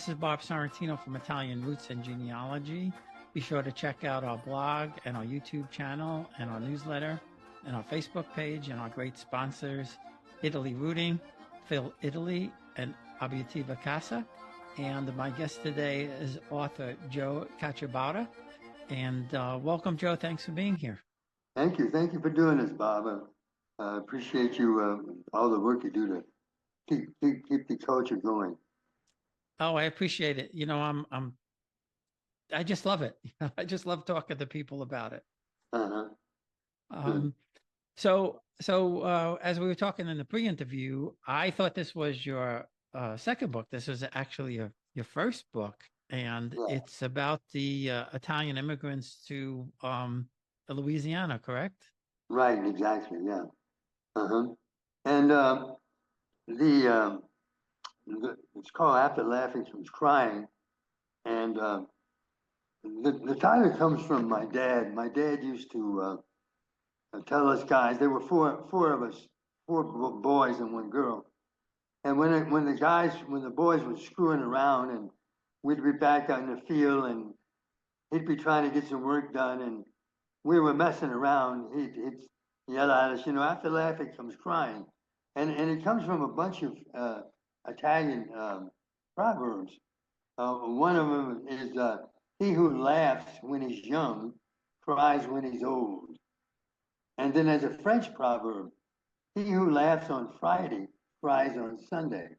This is Bob Sorrentino from Italian Roots and Genealogy. Be sure to check out our blog and our YouTube channel and our newsletter and our Facebook page and our great sponsors, Italy Rooting, Phil Italy, and Abitativa Casa. And my guest today is author Joe Cacciabarra. And welcome, Joe. Thanks for being here. Thank you. Thank you for doing this, Bob. I appreciate you, all the work you do to keep the culture going. Oh, I appreciate it. I just love it. I just love talking to people about it. Uh-huh. So as we were talking in the pre-interview, I thought this was your second book. This was actually your first book, and it's about the Italian immigrants to Louisiana, correct? Right, exactly, yeah. Uh-huh. And it's called After Laughing Comes Crying, and the title comes from my dad. My dad used to tell us guys, there were four of us, four boys and one girl. And when the boys were screwing around, and we'd be back out in the field, and he'd be trying to get some work done, and we were messing around, he'd yell at us, after laughing comes crying. And it comes from a bunch of Italian proverbs. One of them is, he who laughs when he's young cries when he's old. And then there's a French proverb, he who laughs on Friday cries on Sunday.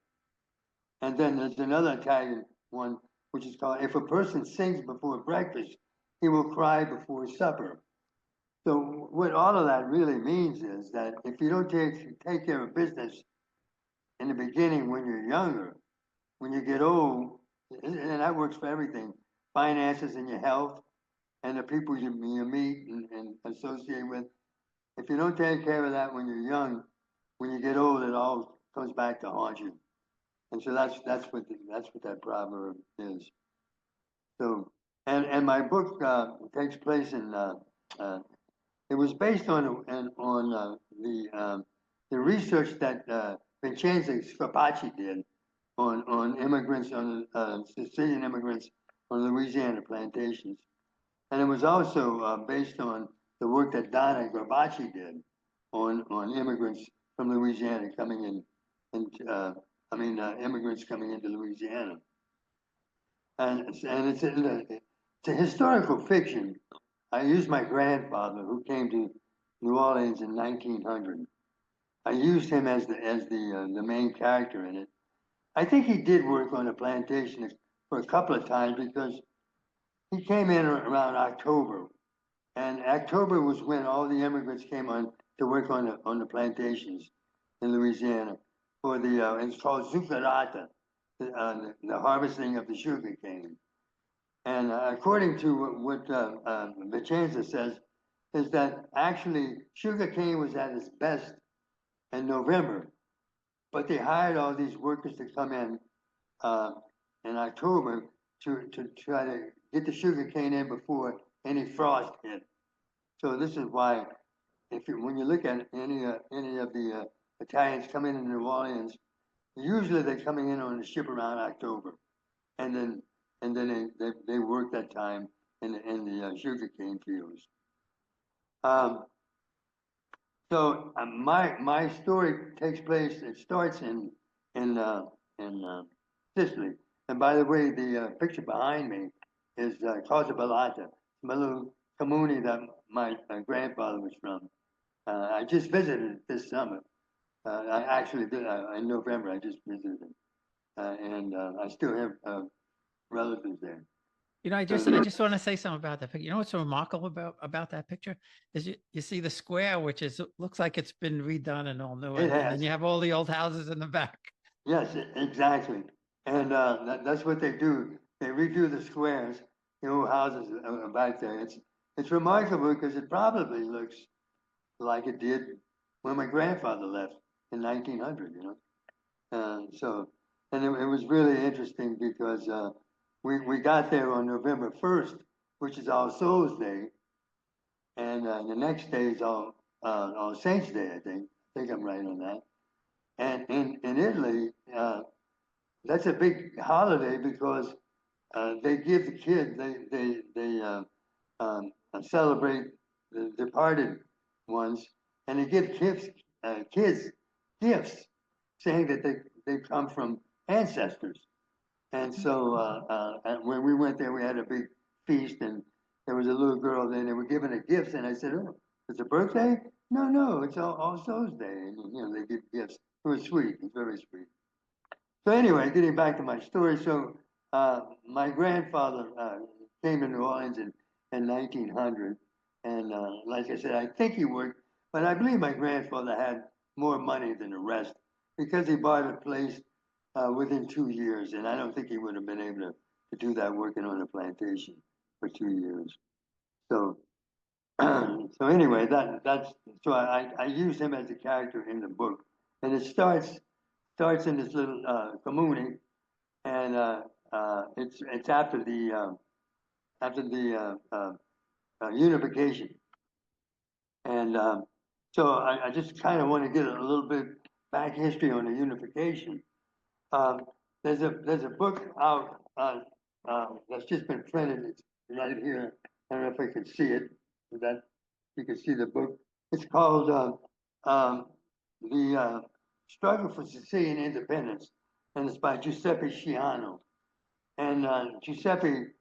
And then there's another Italian one, which is called, if a person sings before breakfast, he will cry before supper. So what all of that really means is that if you don't take care of business in the beginning when you're younger, when you get old, and that works for everything, finances and your health and the people you meet and associate with, if you don't take care of that when you're young, when you get old, it all comes back to haunt you. And so that's what that proverb is. So and my book takes place in it was based on the research that Vincenzo Scarpacci did on immigrants, on Sicilian immigrants on Louisiana plantations, and it was also based on the work that Donna Garbacci did on immigrants from Louisiana coming in, and immigrants coming into Louisiana, and it's a historical fiction. I used my grandfather, who came to New Orleans in 1900. I used him as the main character in it. I think he did work on a plantation for a couple of times because he came in around October, and October was when all the immigrants came on to work on the plantations in Louisiana for it's called zuccarata, the harvesting of the sugar cane. And according to what Vicenza says, is that actually sugarcane was at its best in November, but they hired all these workers to come in October to try to get the sugarcane in before any frost hit. So this is why, when you look at any of the Italians coming into New Orleans, usually they're coming in on a ship around October, and then they work that time in the sugarcane fields. So my story takes place. It starts in Sicily, and by the way, the picture behind me is Casa Bellata, my little commune that my grandfather was from. I just visited it this summer. I actually did in November. I just visited it, and I still have relatives there. I just want to say something about that picture. You know what's so remarkable about that picture is you see the square, which looks like it's been redone and all new, and then you have all the old houses in the back. Yes, exactly, and that's what they do. They redo the squares, the old houses back there. It's remarkable because it probably looks like it did when my grandfather left in 1900. And it was really interesting because we got there on November 1st, which is All Souls Day, and the next day is All Saints Day. I think I'm right on that. And in Italy, that's a big holiday because they give the kids celebrate the departed ones, and they give kids gifts, saying that they come from ancestors. And so and when we went there, we had a big feast, and there was a little girl there. And they were giving her gifts, and I said, "Oh, it's a birthday? No, no, it's All Souls Day." And they give gifts. It was sweet. It was very sweet. So anyway, getting back to my story. So my grandfather came to New Orleans in 1900, and like I said, I think he worked, but I believe my grandfather had more money than the rest because he bought a place within 2 years, and I don't think he would have been able to do that working on a plantation for 2 years. So so anyway, that's so I use him as a character in the book, and it starts in this little commune, and it's after the unification, and so I just kind of want to get a little bit back history on the unification. Um, there's a book out that's just been printed. It's right here. I don't know if I can see it. That you can see the book. It's called the Struggle for Sicilian Independence, and it's by Giuseppe Schiano. And Giuseppe,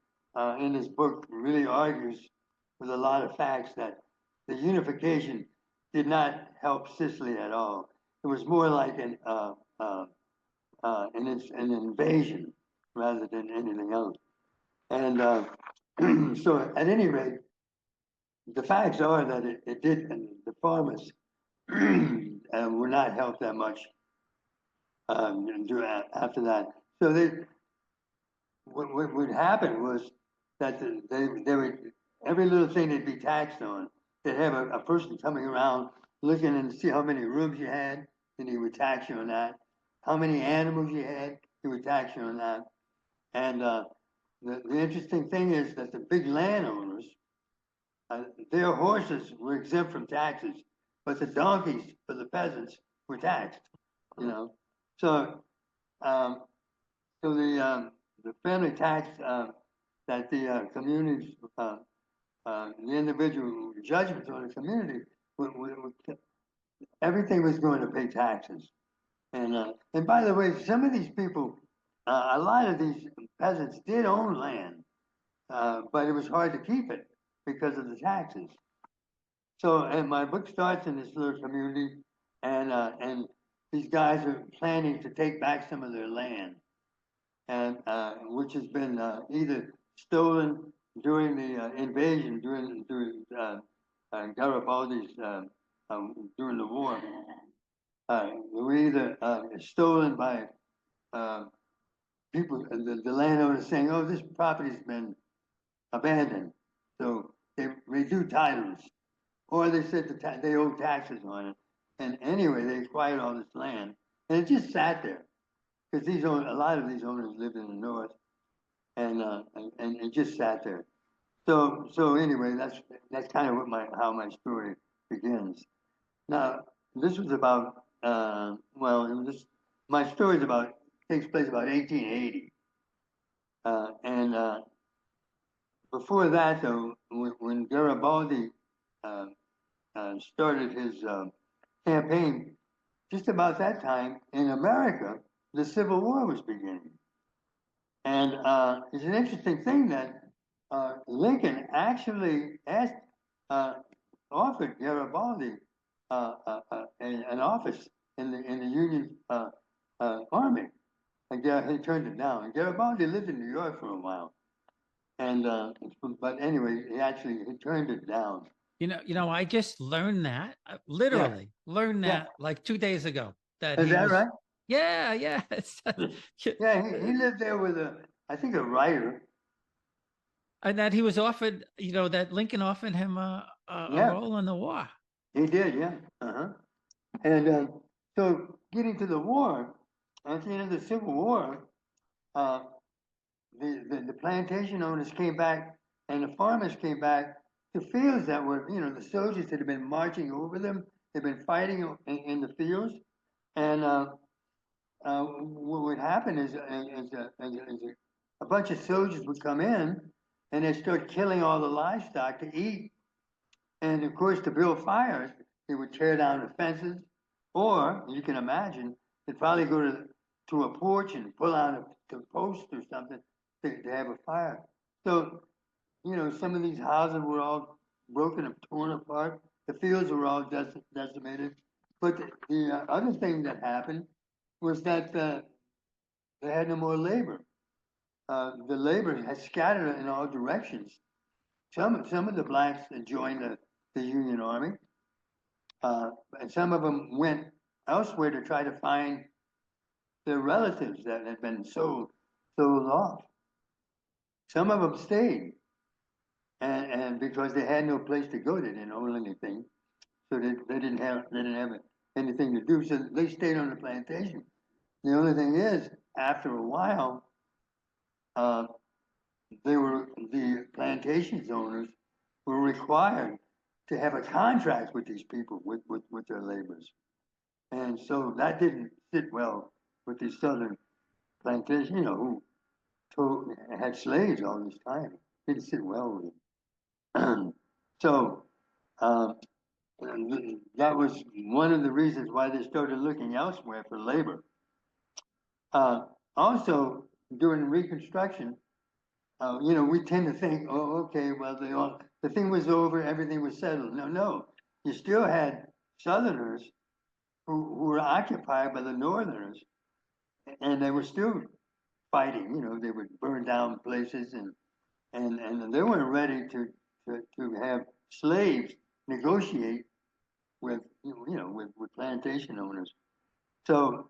in his book, really argues with a lot of facts that the unification did not help Sicily at all. It was more like an invasion rather than anything else. And so, at any rate, the facts are that it did, and the farmers were not helped that much after that. So what would happen was that they would, every little thing they'd be taxed on. They'd have a person coming around looking and see how many rooms you had, and he would tax you on that. How many animals you had, he would tax you on that. And the interesting thing is that the big landowners, their horses were exempt from taxes, but the donkeys for the peasants were taxed. You know, so um, so the family tax that the communities, the individual judgments on the community, everything was going to pay taxes. And by the way, some of these people, a lot of these peasants did own land, but it was hard to keep it because of the taxes. So, and my book starts in this little community, and these guys are planning to take back some of their land, and which has been either stolen during the invasion, during Garibaldi's during the war. Were either stolen by people, the landowners saying, "Oh, this property's been abandoned," so they redo titles, or they said they owe taxes on it. And anyway, they acquired all this land, and it just sat there because a lot of these owners lived in the north, and it just sat there. So anyway, that's kind of how my story begins. Now, this was about my story is about takes place about 1880, and before that, though, when Garibaldi started his campaign, just about that time in America, the Civil War was beginning. And it's an interesting thing that Lincoln actually offered Garibaldi an office in the Union Army, and he turned it down. And Garibaldi lived in New York for a while, and but anyway, he turned it down. I just learned that, literally learned that like 2 days ago. Is that right? Yeah. Yeah, he lived there with I think a writer. And that he was offered, that Lincoln offered him a role in the war. He did, yeah. And so getting to the war, at the end of the Civil War, the plantation owners came back and the farmers came back to fields that were, the soldiers that had been marching over them, they'd been fighting in the fields, and what would happen is a bunch of soldiers would come in and they start killing all the livestock to eat. And of course, to build fires, they would tear down the fences, or you can imagine, they'd probably go to a porch and pull out a post or something to have a fire. So, some of these houses were all broken and torn apart. The fields were all decimated. But the other thing that happened was that they had no more labor. The labor had scattered in all directions. Some of the blacks joined the Union Army, and some of them went elsewhere to try to find their relatives that had been sold off. Some of them stayed, and because they had no place to go, they didn't own anything, so they didn't have anything to do, so they stayed on the plantation. The only thing is, after a while, uh, the plantations owners were required to have a contract with these people with their laborers. And so that didn't sit well with these southern plantations, who had slaves all this time. Didn't sit well with them. So uh, that was one of the reasons why they started looking elsewhere for labor. Uh, Also, during Reconstruction, we tend to think, oh, okay, well, the thing was over, everything was settled. No, no, you still had Southerners who were occupied by the Northerners, and they were still fighting. They would burn down places, and they weren't ready to have slaves negotiate with plantation owners. So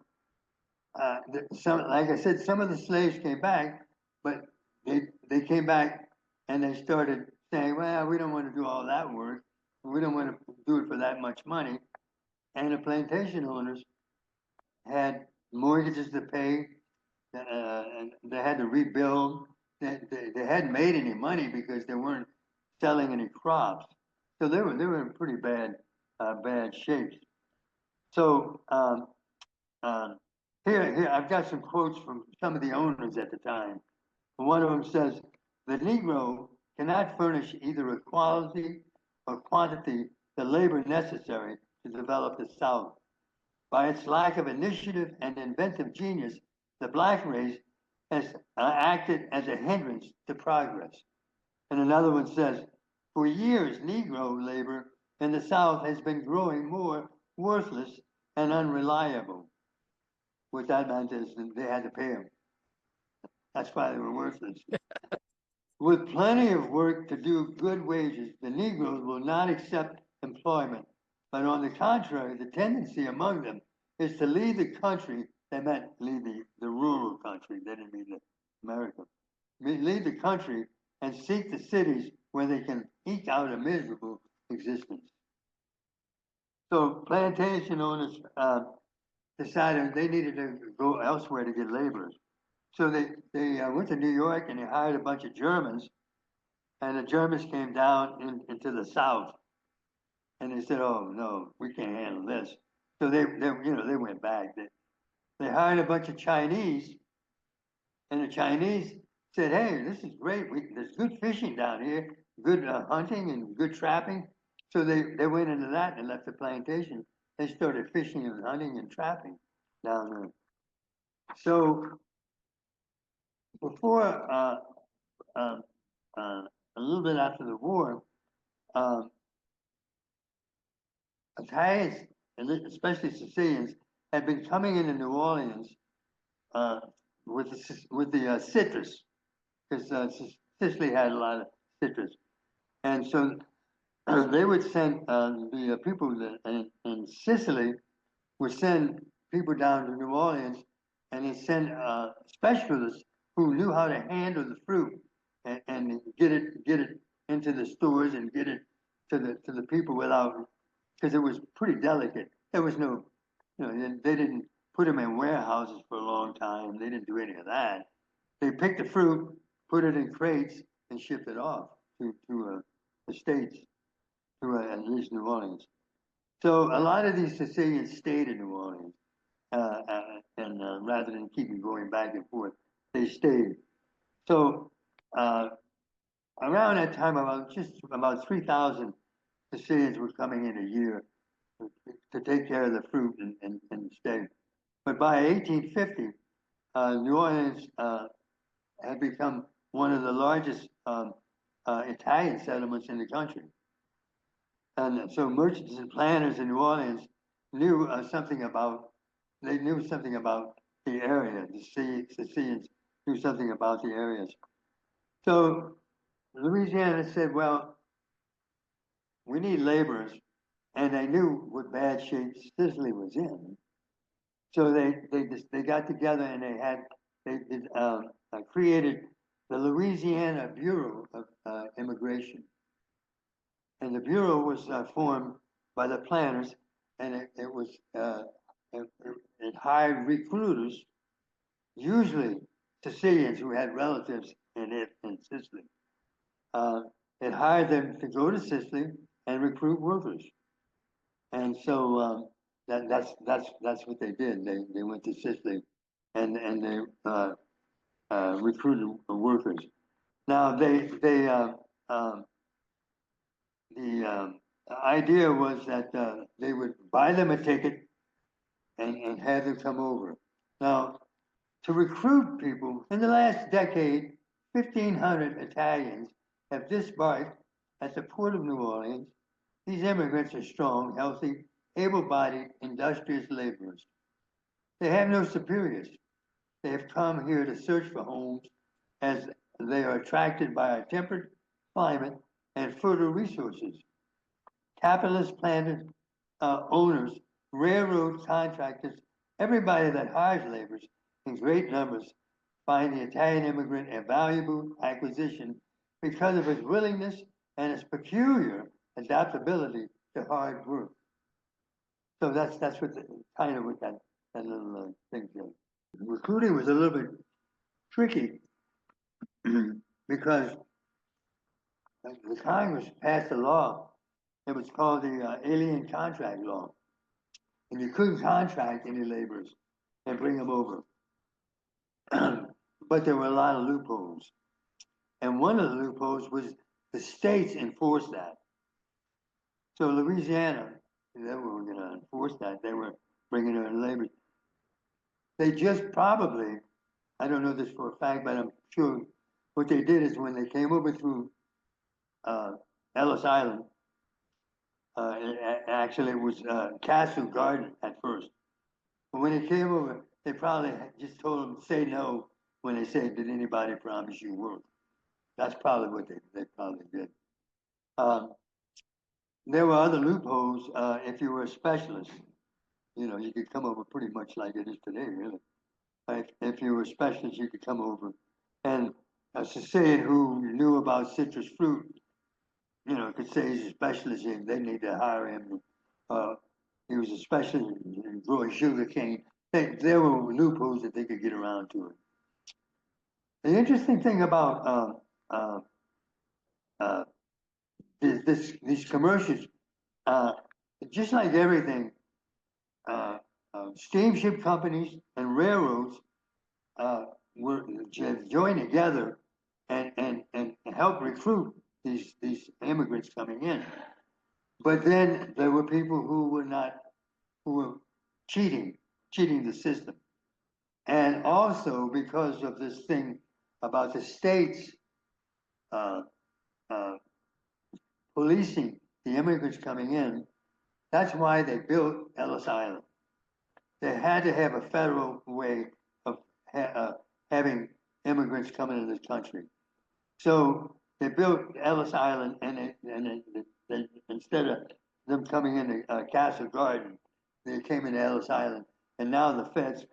like I said, some of the slaves came back, but they came back and they started saying, "Well, we don't want to do all that work. We don't want to do it for that much money." And the plantation owners had mortgages to pay, and they had to rebuild. They hadn't made any money because they weren't selling any crops, so they were in pretty bad shape. So uh, here I've got some quotes from some of the owners at the time. One of them says, "The Negro cannot furnish either a quality or quantity the labor necessary to develop the South. By its lack of initiative and inventive genius, the black race has acted as a hindrance to progress." And another one says, "For years, Negro labor in the South has been growing more worthless and unreliable." What that meant is they had to pay them. That's why they were worthless. "With plenty of work to do good wages, the Negroes will not accept employment. But on the contrary, the tendency among them is to leave the country." They meant leave the rural country. They didn't mean America. Leave the country and seek the cities where they can eke out a miserable existence. So plantation owners decided they needed to go elsewhere to get laborers. So they went to New York and they hired a bunch of Germans, and the Germans came down into the South, and they said, "Oh no, we can't handle this." So they went back. They hired a bunch of Chinese, and the Chinese said, "Hey, this is great. There's good fishing down here, good hunting and good trapping." So they went into that and left the plantation. They started fishing and hunting and trapping down there. So before uh, uh, a little bit after the war, um, Italians, and especially Sicilians, had been coming into New Orleans uh, with the citrus, because Sicily had a lot of citrus, and so they would send the people in Sicily would send people down to New Orleans, and they send specialists who knew how to handle the fruit and get it into the stores and get it to the people without, because it was pretty delicate. There was no, they didn't put them in warehouses for a long time. They didn't do any of that. They picked the fruit, put it in crates, and shipped it off to the states, to at least New Orleans. So a lot of these Sicilians stayed in New Orleans. rather than keeping going back and forth, they stayed. So around that time, about 3,000 Sicilians were coming in a year to take care of the fruit and stay. But by 1850, New Orleans had become one of the largest Italian settlements in the country. And so merchants and planters in New Orleans knew something about, they knew something about the area. The Sicilians knew something about the areas. So Louisiana said, well, we need laborers. And they knew what bad shape Sicily was in. So they got together and they created the Louisiana Bureau of Immigration. And the Bureau was formed by the planners, and it hired recruiters, usually Sicilians who had relatives in Sicily. It hired them to go to Sicily and recruit workers. And so that's what they did. They went to Sicily, and they recruited workers. Now the idea was that they would buy them a ticket and have them come over. Now, to recruit people, in the last decade, 1,500 Italians have disembarked at the port of New Orleans. These immigrants are strong, healthy, able-bodied, industrious laborers. They have no superiors. They have come here to search for homes as they are attracted by our temperate climate and fertile resources. Capitalist planters, owners, railroad contractors, everybody that hires laborers in great numbers find the Italian immigrant a valuable acquisition because of his willingness and his peculiar adaptability to hard work. So that's what kind of what that little thing did. Recruiting was a little bit tricky because the Congress passed a law. It was called the Alien Contract Law, and you couldn't contract any laborers and bring them over. But there were a lot of loopholes, and one of the loopholes was the states enforced that. So Louisiana, they were going to enforce that. They were bringing in labor. They just probably, I don't know this for a fact, but I'm sure what they did is when they came over through Ellis Island, actually it was Castle Garden at first. But when they came over, they probably just told them say no when they said, "Did anybody promise you work?" That's probably what they probably did. There were other loopholes. If you were a specialist, you could come over pretty much like it is today, really. Like if you were a specialist, you could come over. And a Sicilian who knew about citrus fruit, could say he's a specialist and they need to hire him. He was a specialist in growing sugar cane. There were loopholes that they could get around to it. The interesting thing about these commercials, just like everything, steamship companies and railroads were joined together and helped recruit these immigrants coming in. But then there were people who were cheating the system. And also because of this thing about the states policing the immigrants coming in, that's why they built Ellis Island. They had to have a federal way of having immigrants coming into the country. So they built Ellis Island, and they instead of them coming into Castle Garden, they came into Ellis Island, and now the feds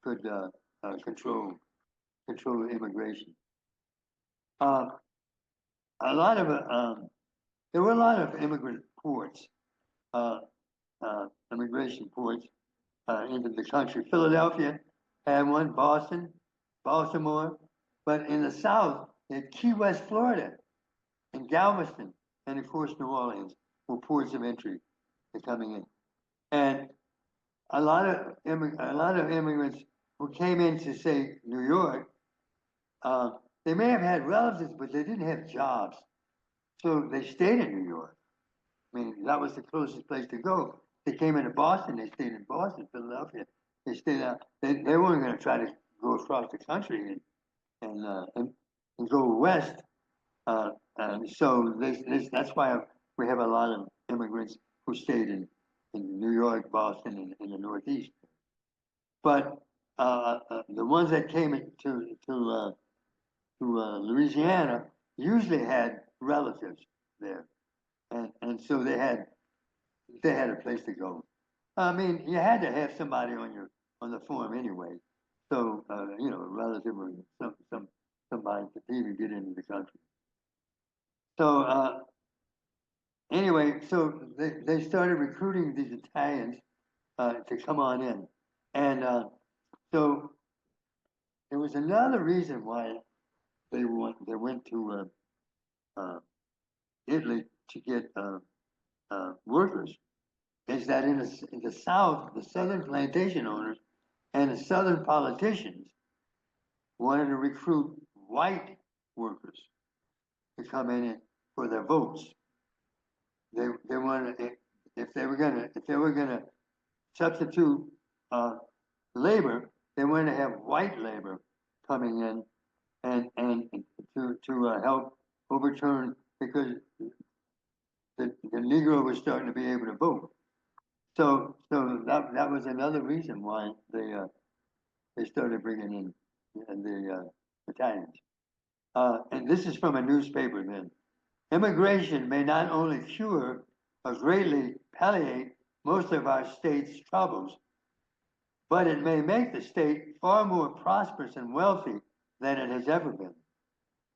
could control immigration. There were a lot of immigrant ports, immigration ports into the country. Philadelphia had one, Boston, Baltimore, but in the South, in Key West, Florida, and Galveston, and of course New Orleans were ports of entry to coming in. And a lot of immigrants who came into, say, New York, they may have had relatives, but they didn't have jobs, so they stayed in New York. I mean, that was the closest place to go. They came into Boston, they stayed in Boston, Philadelphia. They stayed out. They weren't going to try to go across the country and go west. And so that's why we have a lot of immigrants who stayed in New York, Boston, and in the Northeast. But the ones that came to Louisiana usually had relatives there, and so they had a place to go. I mean, you had to have somebody on the farm anyway. So a relative or somebody to even get into the country. So anyway, so they started recruiting these Italians to come on in, and so there was another reason why they went to Italy to get workers. Is that in the South, the Southern plantation owners and the Southern politicians wanted to recruit white workers to come in for their votes. They wanted, if they were gonna substitute labor, they wanted to have white labor coming in and to help overturn, because the Negro was starting to be able to vote. So that was another reason why they started bringing in the Italians. And this is from a newspaper then. Immigration may not only cure or greatly palliate most of our state's troubles, but it may make the state far more prosperous and wealthy than it has ever been.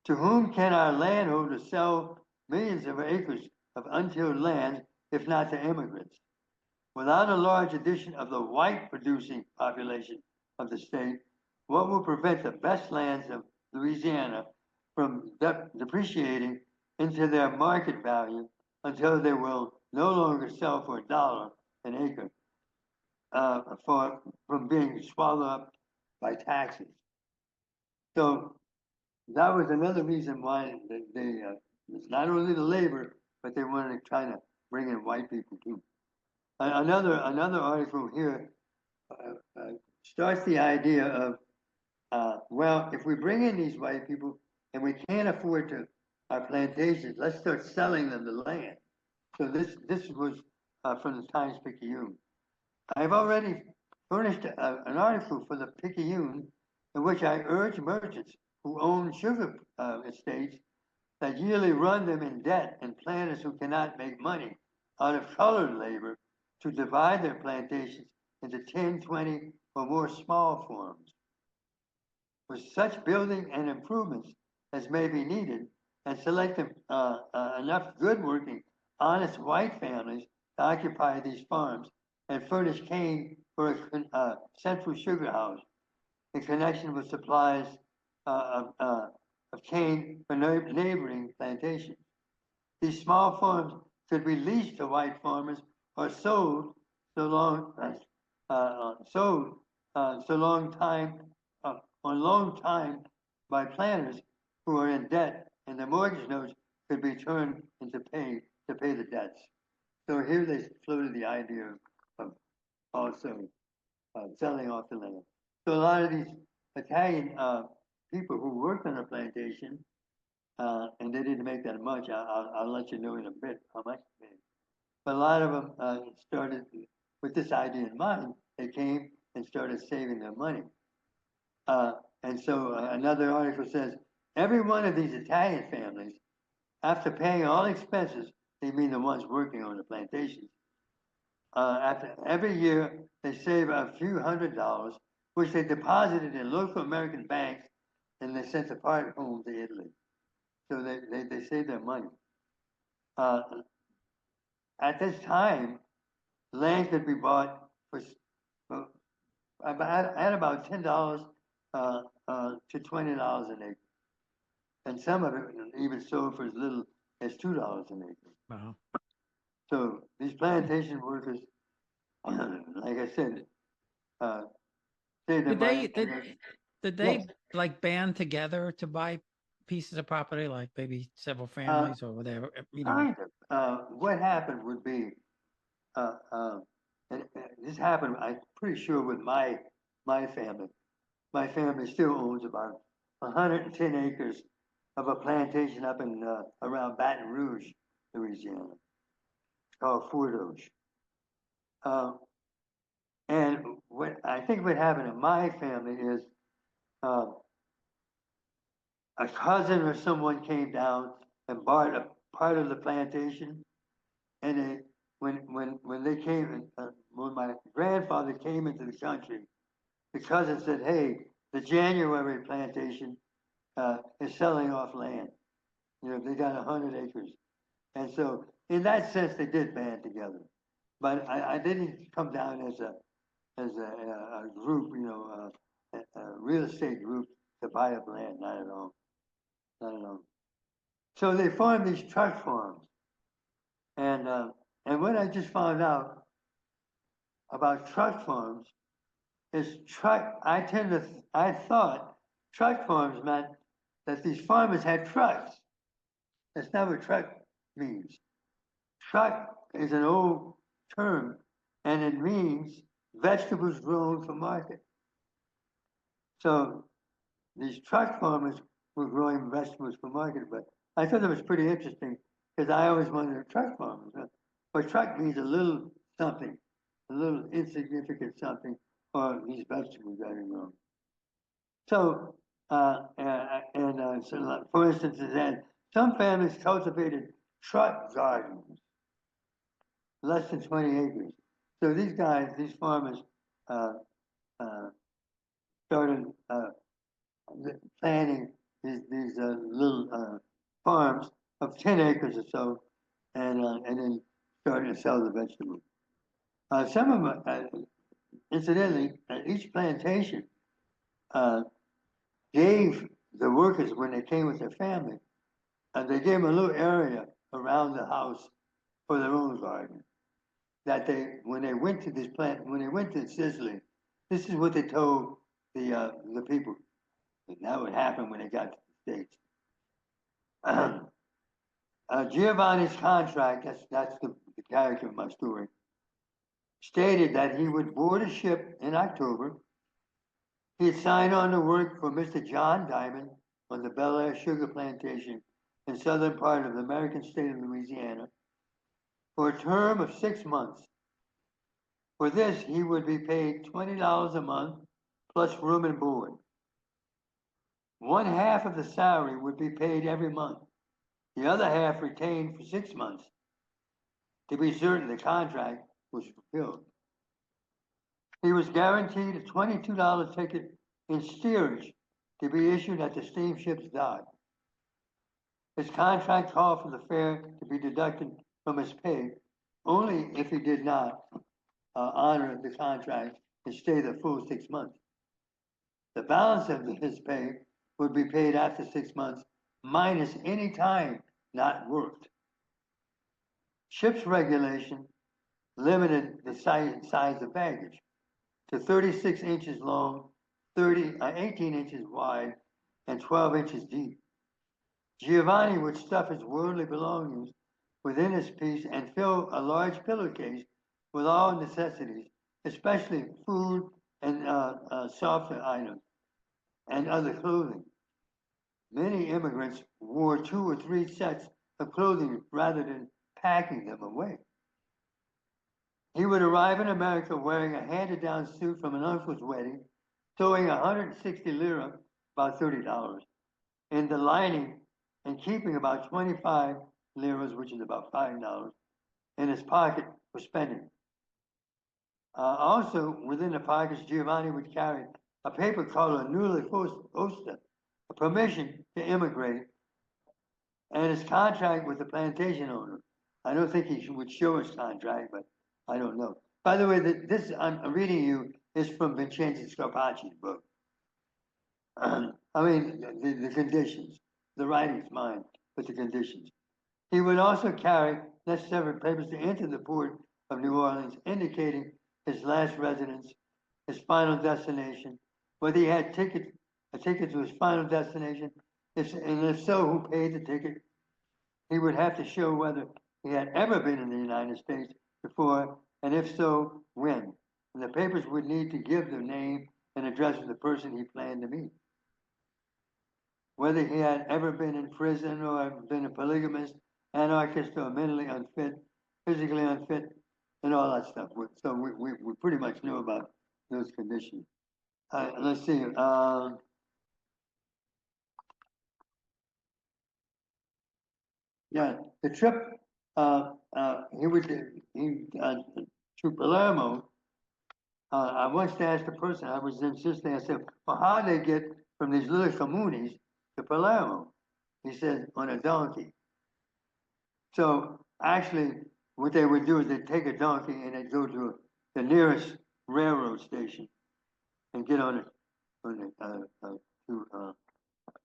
To whom can our landholders sell millions of acres of untilled land if not to immigrants? Without a large addition of the white producing population of the state, what will prevent the best lands of Louisiana from depreciating into their market value until they will no longer sell for $1 an acre from being swallowed up by taxes? So that was another reason why it's not only the labor, but they wanted to try to bring in white people too. Another article here starts the idea of, well, if we bring in these white people and we can't afford to our plantations, let's start selling them the land. So this was from the Times-Picayune. I've already furnished an article for the Picayune in which I urge merchants who own sugar estates that yearly run them in debt, and planters who cannot make money out of colored labor to divide their plantations into 10, 20, or more small farms. With such building and improvements as may be needed, and select enough good working, honest white families to occupy these farms and furnish cane for a central sugar house in connection with supplies of cane for neighboring plantations. These small farms could be leased to white farmers or sold so long on long time by planters who are in debt, and the mortgage notes could be turned into pay the debts. So here they floated the idea of also selling off the land. So a lot of these Italian people who worked on a plantation, and they didn't make that much. I'll let you know in a bit how much they made. But a lot of them started with this idea in mind. They came and started saving their money. And so another article says, every one of these Italian families, after paying all expenses, they mean the ones working on the plantations, after every year they save a few $100s, which they deposited in local American banks, and they sent a part home to Italy. So they save their money. At this time, land could be bought for about $10 to $20 an acre, and some of it even sold for as little as $2 an acre. Wow. So these plantation workers like I said, uh, say the Did money. they did did Yes. they like band together to buy pieces of property, like maybe several Uh, families or whatever? kind of. What happened would be, uh, uh, this happened, I'm pretty sure, with my family. My family still owns about 110 acres of a plantation up in around Baton Rouge, Louisiana. It's called Fort Oge. Uh, and what I think what happened in my family is uh, a cousin or someone came down and bought a part of the plantation, and when they came, when my grandfather came into the country, the cousin said, "Hey, the January plantation is selling off land. You know, they got 100 acres." And so, in that sense, they did band together. But I didn't come down as a group, you know, a real estate group to buy up land. Not at all. Not at all. So they formed these trust farms, and uh, and what I just found out about trust farms is truck. I thought truck farms meant that these farmers had trucks. That's not what truck means. Truck is an old term, and it means vegetables grown for market. So these truck farmers were growing vegetables for market, but I thought that was pretty interesting because I always wondered truck farmers. But truck means a little something, a little insignificant something, or these vegetables that are grown. So, for instance, it had some families cultivated truck gardens, less than 20 acres. So these guys, these farmers, uh, uh, started planting these little farms of 10 acres or so, and then started to sell the vegetables. Some of them, incidentally, each plantation uh, gave the workers, when they came with their family, they gave them a little area around the house for their own garden. That when they went to this plant, when they went to Sicily, this is what they told the people. And that would happen when they got to the States. Giovanni's contract, that's the character of my story, stated that he would board a ship in October. He had signed on to work for Mr. John Diamond on the Bel Air sugar plantation in southern part of the American state of Louisiana for a term of 6 months. For this, he would be paid $20 a month plus room and board. One half of the salary would be paid every month, the other half retained for 6 months to be certain the contract was fulfilled. He was guaranteed a $22 ticket in steerage to be issued at the steamship's dock. His contract called for the fare to be deducted from his pay only if he did not honor the contract and stay the full 6 months. The balance of his pay would be paid after 6 months minus any time not worked. Ship's regulation limited the size of baggage to 36 inches long, 18 inches wide, and 12 inches deep. Giovanni would stuff his worldly belongings within his piece and fill a large pillowcase with all necessities, especially food and softer items and other clothing. Many immigrants wore 2 or 3 sets of clothing rather than packing them away. He would arrive in America wearing a handed-down suit from an uncle's wedding, towing 160 lira, about $30, in the lining and keeping about 25 liras, which is about $5, in his pocket for spending. Also, within the pockets, Giovanni would carry a paper called a nulla osta, a permission to immigrate, and his contract with the plantation owner. I don't think he would show his contract, but I don't know. By the way, this I'm reading you is from Vincenzo Scarpacci's book. I mean, the conditions. The writing's mine, but the conditions. He would also carry necessary papers to enter the port of New Orleans, indicating his last residence, his final destination, whether he had a ticket to his final destination, and if so, who paid the ticket. He would have to show whether he had ever been in the United States before, and if so, when. And the papers would need to give the name and address of the person he planned to meet. Whether he had ever been in prison or been a polygamist, anarchist, or mentally unfit, physically unfit, and all that stuff. So we pretty much knew about those conditions. Let's see. Yeah, the trip to Palermo. I once asked the person, I was insisting, I said, well, how do they get from these little comunes to Palermo? He said, on a donkey. So actually, what they would do is they'd take a donkey and they'd go to the nearest railroad station and get on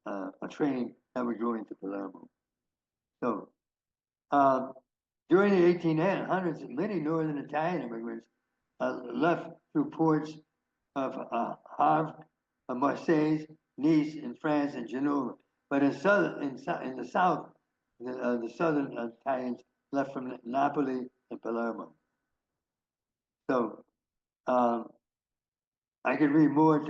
a train that would go into Palermo. So during the 1800s, many northern Italian immigrants left through ports of Havre, Marseille, Nice in France, and Genoa. But in the south, the southern Italians left from Napoli and Palermo. So I could read more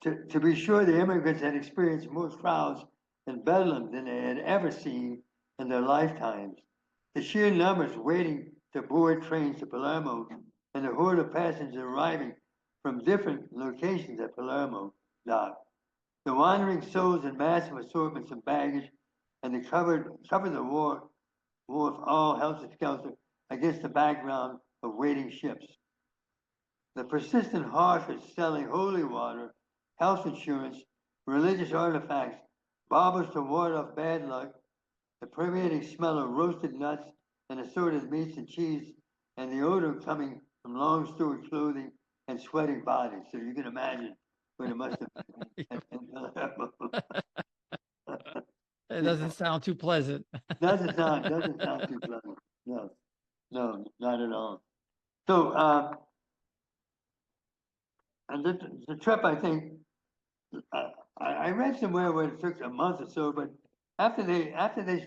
to be sure the immigrants had experienced more crowds in Bedlam than they had ever seen in their lifetimes. The sheer numbers waiting to board trains to Palermo and the horde of passengers arriving from different locations at Palermo dock. The wandering souls and massive assortments of baggage, and they covered the wharf all helter-skelter against the background of waiting ships. The persistent hawkers selling holy water, health insurance, religious artifacts, baubles to ward off bad luck, the permeating smell of roasted nuts and assorted meats and cheese, and the odor coming from long stored clothing and sweating bodies. So you can imagine what it must have been. It doesn't sound too pleasant. Doesn't sound too pleasant. No, not at all. So and the trip, I think, I read somewhere where it took a month or so, but after they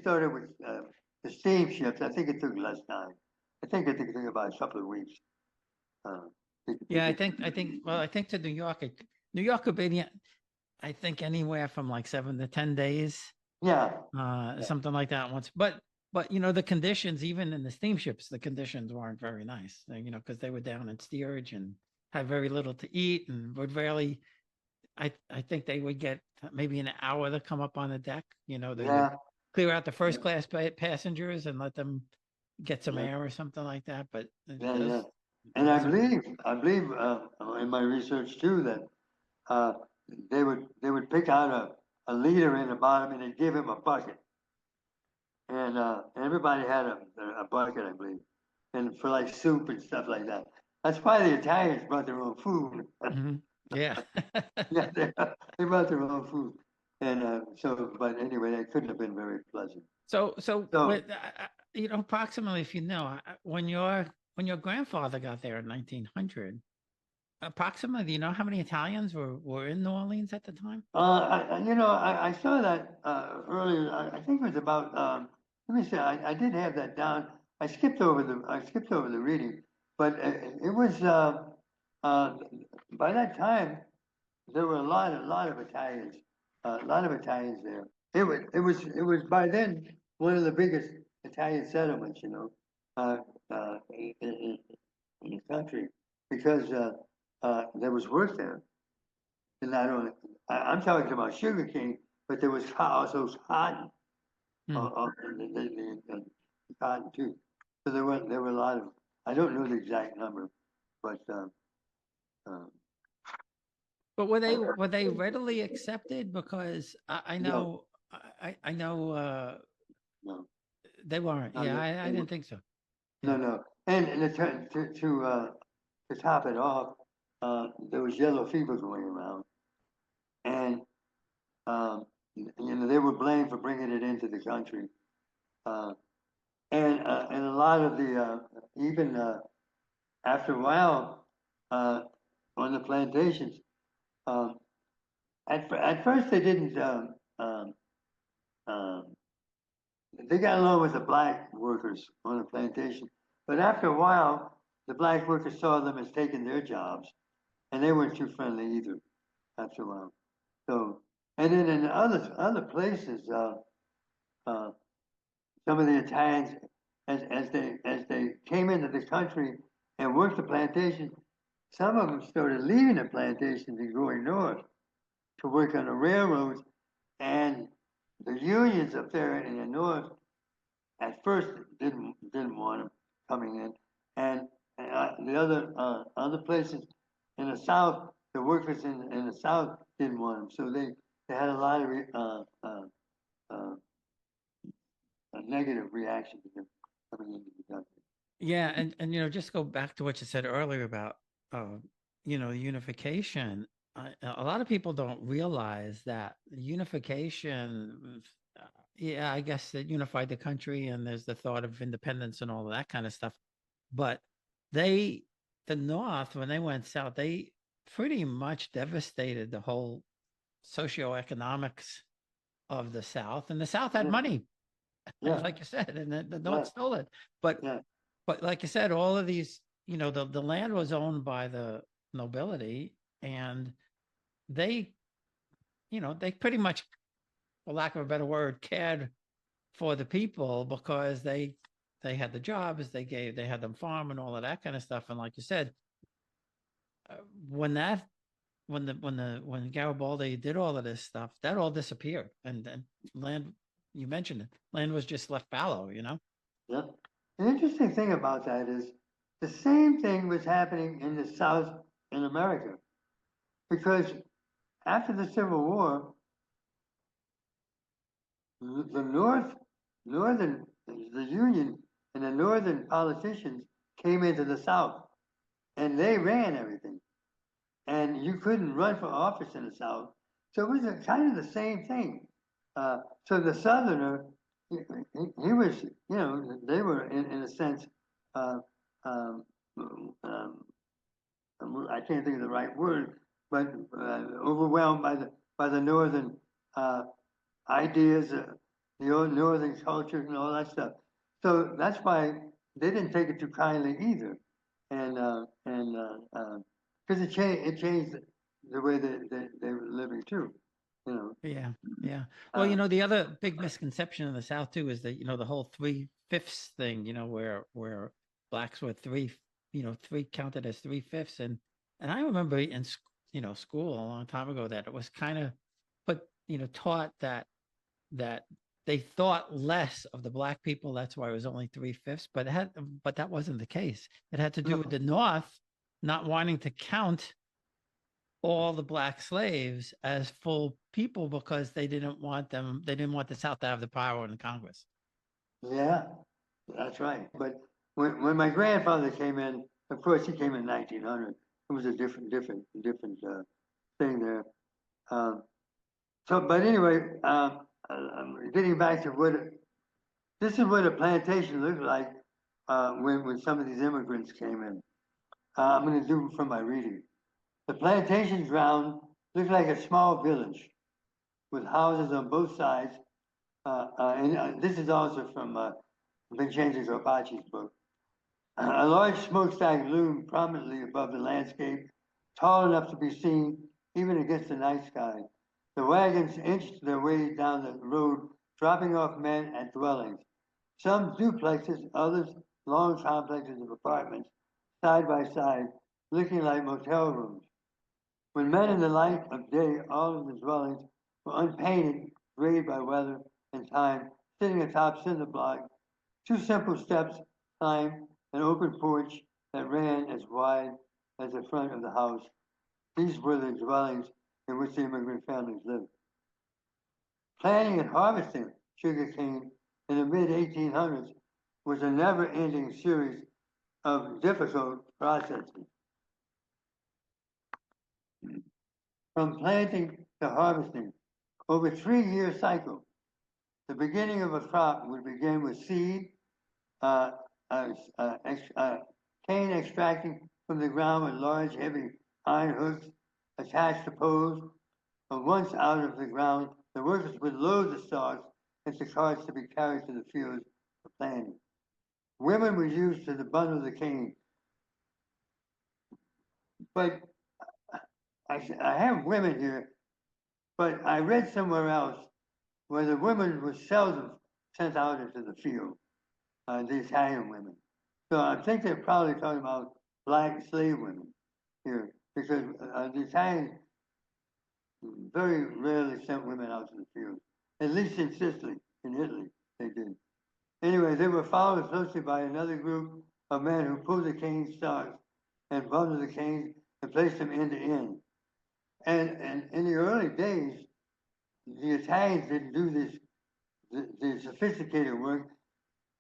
started with the steamships, I think it took less time. I think it took about a couple of weeks. Yeah, I think. Well, I think to New York could be, I think, anywhere from like 7 to 10 days. Yeah. Something like that once. But the conditions, even in the steamships, the conditions weren't very nice. Because they were down in steerage and had very little to eat and would rarely. I think they would get maybe an hour to come up on the deck. They would clear out the first class passengers and let them get some air or something like that. But and I believe in my research too that they would pick out a leader in the bottom and they'd give him a bucket, and everybody had a bucket, I believe, and for like soup and stuff like that. That's why the Italians brought their own food. Mm-hmm. Yeah. Yeah, they brought their own food, and but anyway, that couldn't have been very pleasant. So with, approximately, if when your grandfather got there in 1900, approximately, do you know how many Italians were in New Orleans at the time? I saw that earlier. I think it was about. Let me see. I did have that down. I skipped over the reading, but it was by that time there were a lot of Italians, there. It was by then one of the biggest Italian settlements, in the country, because there was work there. And not only I'm talking about sugarcane, but there was also cotton, the cotton too. So there were a lot of. I don't know the exact number, but. But were they readily accepted? Because I know no. I know No. they weren't. Yeah, I didn't think so. Yeah. No. And to top it off, there was yellow fever going around, and they were blamed for bringing it into the country, and a lot of the even after a while, on the plantations. Um, at first, they didn't. Um, they got along with the black workers on the plantation, but after a while, the black workers saw them as taking their jobs, and they weren't too friendly either. After a while, so and then in other places, uh, some of the Italians, as they came into the country and worked the plantation, some of them started leaving the plantations and going north to work on the railroads. And the unions up there in the north at first didn't want them coming in, and the other places in the south, the workers in the south didn't want them, so they had a lot of uh, a negative reaction to them coming into the country. Yeah, and just go back to what you said earlier about unification. A lot of people don't realize that unification, yeah, I guess it unified the country, and there's the thought of independence and all of that kind of stuff. But they, the North, when they went south, they pretty much devastated the whole socioeconomics of the South, and the South had Yeah, money, yeah, like you said, and the yeah, North stole it. But yeah, but like you said, all of these, the land was owned by the nobility, and they, they pretty much, for lack of a better word, cared for the people because they had the jobs, they had them farm and all of that kind of stuff. And like you said, uh, when that when Garibaldi did all of this stuff, that all disappeared, and land, you mentioned it, land was just left fallow. yeah. The interesting thing about that is the same thing was happening in the South in America because after the Civil War, the northern, the Union and the northern politicians came into the South and they ran everything. And you couldn't run for office in the South. So it was kind of the same thing. So the Southerner, he was, they were in a sense, uh, um, um, I can't think of the right word, but overwhelmed by the Northern ideas, the old Northern culture, and all that stuff. So that's why they didn't take it too kindly either, and because it changed the way they were living too, you know. Yeah, yeah. Well, Uh, the other big misconception in the South too is that, the whole three-fifths thing, where blacks were three counted as three-fifths. And I remember in school a long time ago that it was kind of put, taught that they thought less of the black people. That's why it was only three-fifths, but that wasn't the case. It had to do with no, the North not wanting to count all the black slaves as full people because they didn't want the South to have the power in Congress. yeah, that's right. But when my grandfather came in, of course he came in 1900. It was a different thing there. Um, but anyway, getting back to this is what a plantation looked like when some of these immigrants came in. I'm going to do from my reading. The plantation ground looked like a small village with houses on both sides. And this is also from Vincenzo Carpacci's book. A large smokestack loomed prominently above the landscape, tall enough to be seen even against the night sky. The wagons inched their way down the road, dropping off men at dwellings. Some duplexes, others long complexes of apartments, side by side, looking like motel rooms. When men in the light of day, all of the dwellings were unpainted, grayed by weather and time, sitting atop cinder block, two simple steps climbed an open porch that ran as wide as the front of the house. These were the dwellings in which the immigrant families lived. Planting and harvesting sugarcane in the mid 1800s was a never ending series of difficult processes. From planting to harvesting, over a 3 year cycle, the beginning of a crop would begin with seed, uh, uh, uh, ex- uh, cane extracting from the ground with large, heavy iron hooks attached to poles. And once out of the ground, the workers would load the stalks into carts to be carried to the fields for planting. Women were used to the bundle the cane. But I have women here, but I read somewhere else where the women were seldom sent out into the field, the Italian women. So I think they're probably talking about black slave women here, because the Italians very rarely sent women out to the field. At least in Sicily, in Italy, they did. Anyway, they were followed closely by another group of men who pulled the cane stalks and bundled the canes and placed them end to end. And in the early days, the Italians didn't do this, the sophisticated work,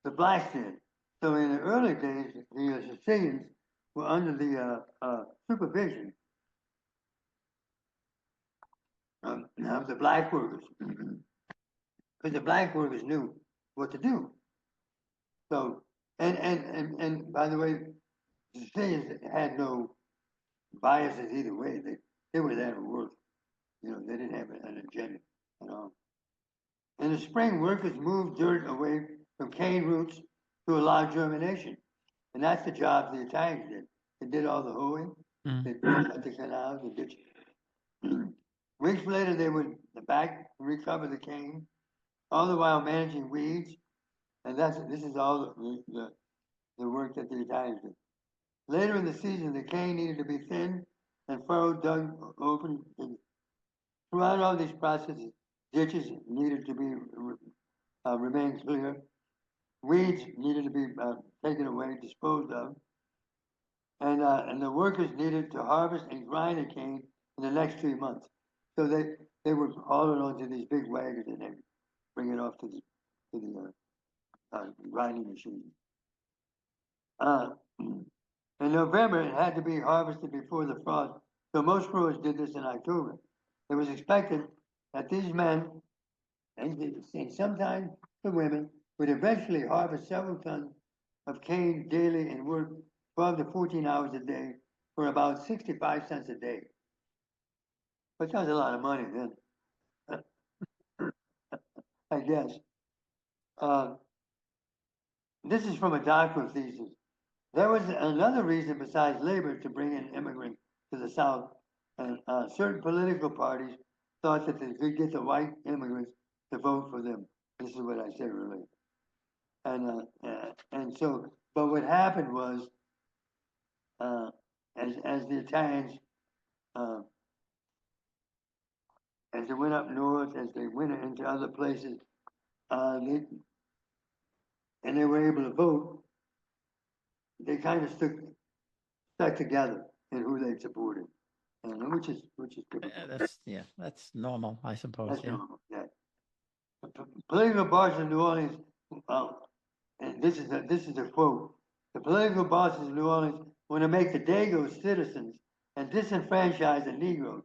the blacks did. So in the early days, the Sicilians were under the supervision of the black workers, because the black workers knew what to do. So, and by the way, the Sicilians had no biases either way. They were there to work. You know, they didn't have an agenda at all. In the spring, workers moved dirt away from cane roots to allow germination. And that's the job the Italians did. They did all the hoeing, they built the canals, the ditches. Weeks later, they would back recover the cane, all the while managing weeds. And this is all the work that the Italians did. Later in the season, the cane needed to be thinned and furrowed, dug open. And throughout all these processes, ditches needed to be remain clear. Weeds needed to be taken away, disposed of. And the workers needed to harvest and grind the cane in the next 3 months. So they would haul it onto these big wagons and then bring it off to the grinding machine. In November, it had to be harvested before the frost, so most growers did this in October. It was expected that these men, and sometimes the women, would eventually harvest several tons of cane daily and work 12 to 14 hours a day for about 65 cents a day. But that was a lot of money then, I guess. This is from a doctoral thesis. There was another reason besides labor to bring in immigrants to the South, and certain political parties thought that they could get the white immigrants to vote for them. This is what I said earlier. And so, but what happened was, as the Italians, as they went up north, as they went into other places, and they were able to vote, they kind of stuck together in who they supported, and which is typical. That's normal, I suppose. That's normal. Yeah. Political bosses in New Orleans, and this is a quote. The political bosses in New Orleans want to make the Dagos citizens and disenfranchise the Negroes.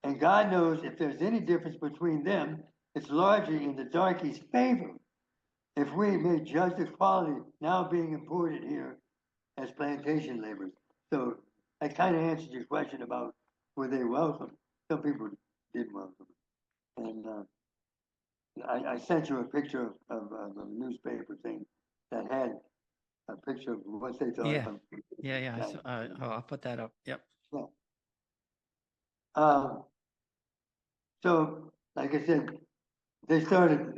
And God knows if there's any difference between them, it's largely in the darkies' favor. If we may judge the quality now being imported here as plantation laborers. So that kind of answers your question about were they welcome. Some people did welcome. And I sent you a picture of a newspaper thing that had a picture of what they thought. Yeah. I'll put that up. Yep. Yeah. So, like I said, they started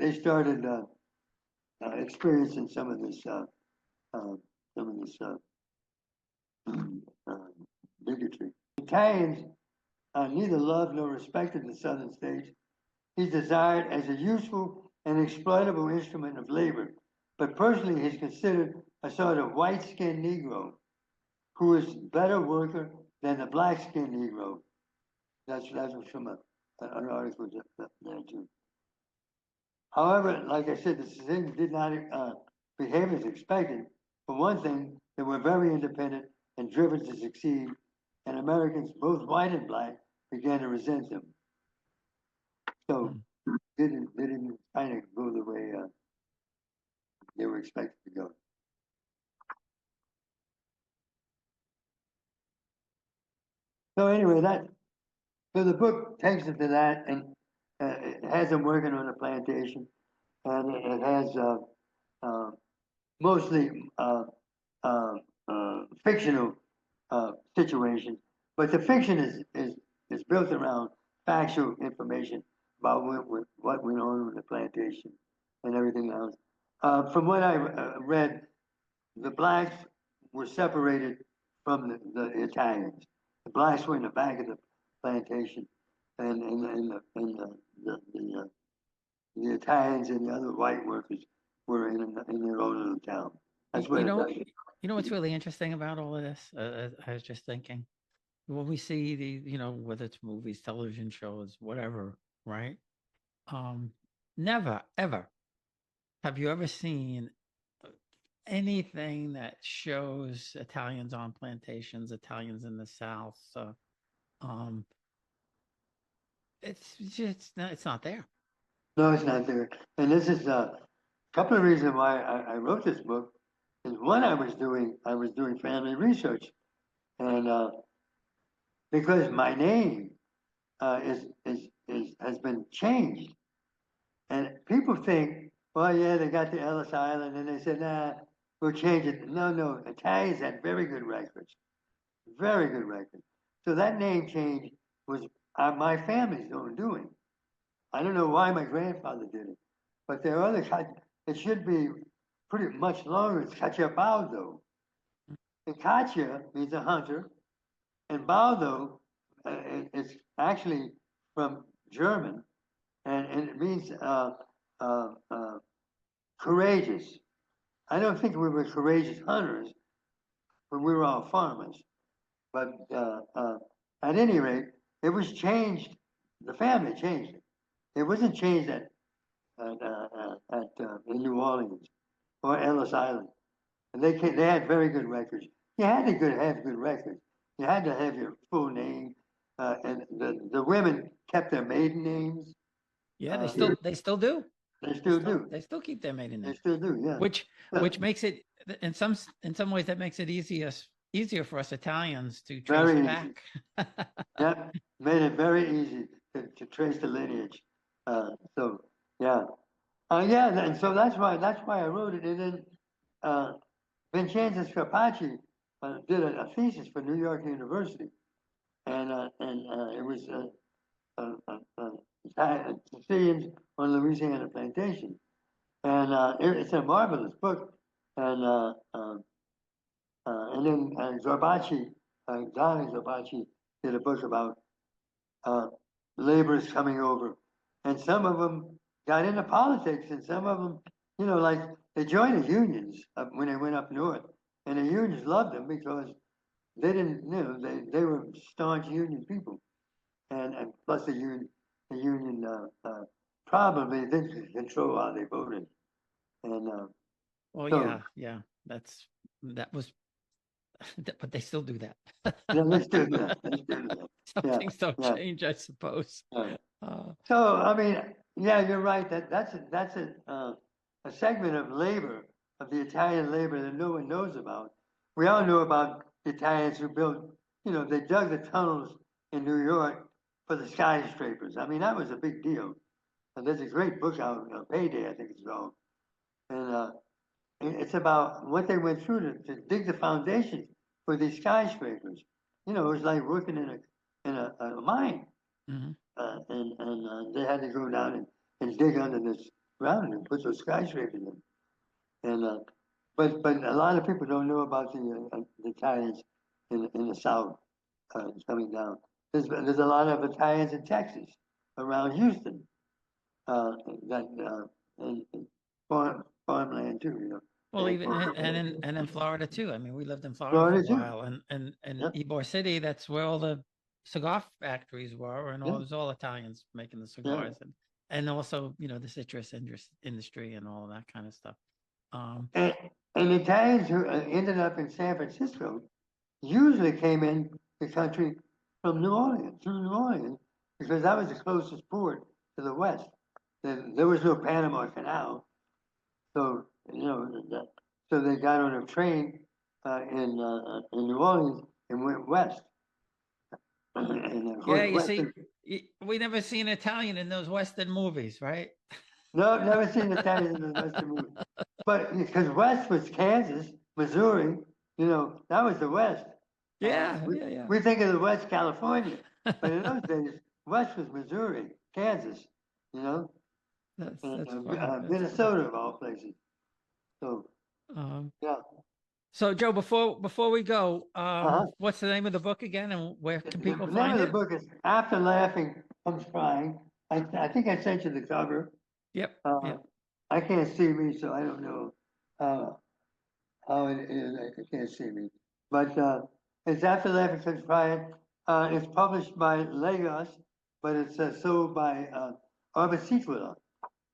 experiencing some of this bigotry. Italians neither loved nor respected the southern states. He's desired as a useful and exploitable instrument of labor, but personally he's considered a sort of white-skinned Negro who is better worker than the black-skinned Negro. That's from an article there too. However, like I said, the Sicilians did not behave as expected. For one thing, they were very independent and driven to succeed, and Americans, both white and black, began to resent them. So they didn't kind of go the way they were expected to go. So anyway, so the book takes it to that, and it has them working on a plantation, and it has uh, mostly uh, fictional situations, but the fiction is built around factual information about what went on with the plantation and everything else. From what I read, the blacks were separated from the Italians. The blacks were in the back of the plantation, and the Italians and the other white workers were in their own little town. That's what You it know, does. you know what's really interesting about all of this? I was just thinking when we see whether it's movies, television shows, whatever, right? Um, never ever have you ever seen anything that shows Italians on plantations, Italians in the South. Um, it's just it's not there. No, it's not there. And this is a couple of reasons why I wrote this book. Is one, I was doing family research, and because my name is has been changed, and people think, well, yeah, they got the Ellis Island, and they said, nah, we'll change it. No, no, Italians had very good records. So that name change was my family's own doing. I don't know why my grandfather did it, but there are other. It should be pretty much longer. It's Cacciabaldo. And Caccia means a hunter, and Baldo is actually from German, and it means uh, uh, courageous. I don't think we were courageous hunters, but we were all farmers. But at any rate, it was changed. The family changed it. It wasn't changed in New Orleans or Ellis Island, and they had very good records. You had to have good records. You had to have your full name, and the women kept their maiden names. Yeah, Uh, they still do. they still do. They still keep their maiden They name, still do. Yeah. which So, makes it in some ways that makes it easier for us Italians to trace very easy. back. Yeah, made it very easy to trace the lineage. So yeah, yeah, and so that's why I wrote it. And then uh, Vincenzo Scarpacci did a thesis for New York University, and it was Sicilians on Louisiana plantation, and it's a marvelous book. And and then Zorbachi, Donnie Zorbachi, did a book about uh, laborers coming over, and some of them got into politics, and some of them, like they joined the unions when they went up north, and the unions loved them because they didn't, they were staunch union people, and plus the union probably didn't control how they voted, and Well, so yeah, that was, but they still do that. yeah, let's do that. Let's do that. Some Yeah, things don't yeah, change, I suppose. yeah. Uh, So I mean, yeah, you're right. That's a segment of labor of the Italian labor that no one knows about. We all know about the Italians who built, they dug the tunnels in New York for the skyscrapers. I mean, that was a big deal. And there's a great book out, Payday, I think it's called, and it's about what they went through to dig the foundations for these skyscrapers. It was like working in a mine, mhm. and they had to go down and dig under this ground and put those skyscrapers in. And but a lot of people don't know about the Italians in the South coming down. There's a lot of Italians in Texas, around Houston, uh, that and farmland too, Well, and, even and in Florida too. I mean, we lived in Florida for a Florida too. while, and Yeah, Ybor City, that's where all the cigar factories were, and yeah, it was all Italians making the yeah. cigars, and also the citrus industry and all of that kind of stuff. Um, And, and Italians who ended up in San Francisco usually came in the country from New Orleans, through New Orleans, because that was the closest port to the west. There was no Panama Canal, so so they got on a train in New Orleans and went west. And of Yeah, course, you see, Western. we never see an Italian in those Western movies, right? No, I've never seen Italian in the Western movie. But because West was Kansas, Missouri, that was the West. Yeah, We, yeah, yeah. we think of the West, California, but in those days, West was Missouri, Kansas, you know, and That's funny. That's funny. Minnesota of all places. So Um, yeah. so Joe, before we go, Uh-huh. what's the name of the book again, and where can The people name of find the it? book is After Laughing Comes Crying. I think I sent you the cover. Yep, Uh, yep. I can't see me, so I don't know uh, how it is. I can't see me. But it's After Laughing Comes Crying. It's published by Lagos, but it's sold by Arbacicula,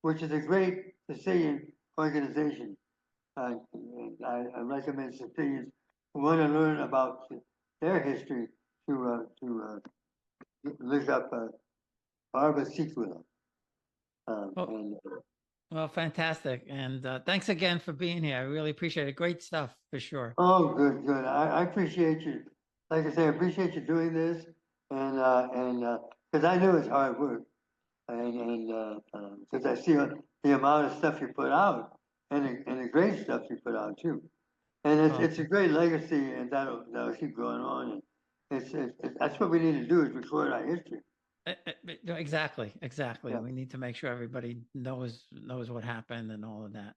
which is a great Sicilian organization. Uh, I recommend Sicilians who want to learn about their history to look up Arbacicula. Well, And well, fantastic, and thanks again for being here. I really appreciate it. Great stuff for sure. Oh, good, good. I appreciate you. Like I say, I appreciate you doing this, and because I know it's hard work, and because I see the amount of stuff you put out, and the great stuff you put out too, and Well, it's a great legacy, and that'll keep going on, and that's what we need to do is record our history. exactly, exactly. Yeah. We need to make sure everybody knows what happened and all of that.